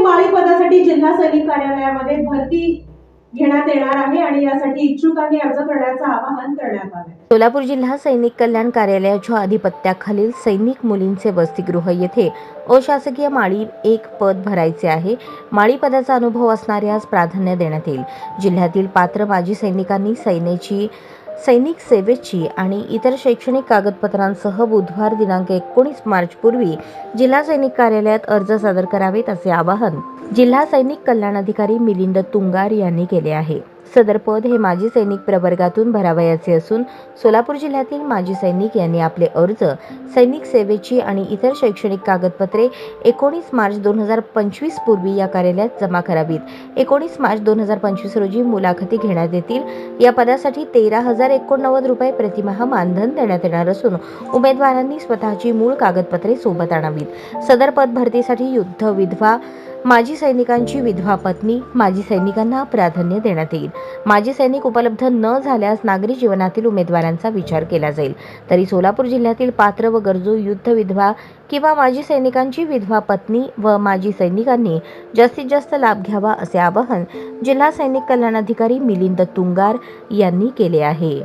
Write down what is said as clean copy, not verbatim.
माळी पदासाठी जिल्हा सैनिक कार्यालयामध्ये भरती घेण्यात येणार आहे आणि यासाठी इच्छुकांनी अर्ज करण्याचं आवाहन करण्यात आले। सोलापूर जिल्हा सैनिक कल्याण कार्यालयाच्या अधिपत्याखालील सैनिक मुलींचे वसतिगृह येथे अशासकीय माळी 1 पद भरायचे आहे। माळी पदाचा अनुभव असणाऱ्यास प्राधान्य देण्यात येईल। जिल्ह्यातील पात्र माजी सैनिकांनी सैनिक सेवेची आणि इतर शैक्षणिक कागदपत्रांसह बुधवार दिनांक 19 मार्च पूर्वी जिल्हा सैनिक कार्यालयात अर्ज सादर करावेत असे आवाहन जिल्हा सैनिक कल्याण अधिकारी मिलिंद तुंगार यांनी केले आहे। सदर पद हे माजी सैनिक प्रवर्गातून भरावयाचे असून सोलापूर जिल्ह्यातील माजी सैनिक यांनी आपले अर्ज सैनिक सेवेची आणि इतर शैक्षणिक कागदपत्रे 19 मार्च 2025 पूर्वी या कार्यालयात जमा करावीत। 19 मार्च 2025 रोजी मुलाखती घेण्यात येतील। या पदासाठी 13,089 रुपये प्रतिमाह मानधन देण्यात येणार असून उमेदवारांनी स्वतःची मूळ कागदपत्रे सोबत आणावीत। सदर पद भरतीसाठी युद्ध विधवा माजी सैनिकांची विधवा पत्नी माजी सैनिकांना प्राधान्य देण्यात येईल। माजी सैनिक उपलब्ध न झाल्यास नागरी जीवनातील उमेदवारांचा विचार केला जाईल। तरी सोलापूर जिल्ह्यातील पात्र व गरजू युद्ध विधवा किंवा माजी सैनिकांची विधवा पत्नी व माजी सैनिकांनी जास्तीत जास्त लाभ घ्यावा असे आवाहन जिल्हा सैनिक कल्याण अधिकारी मिलिंद तुंगार यांनी केले आहे।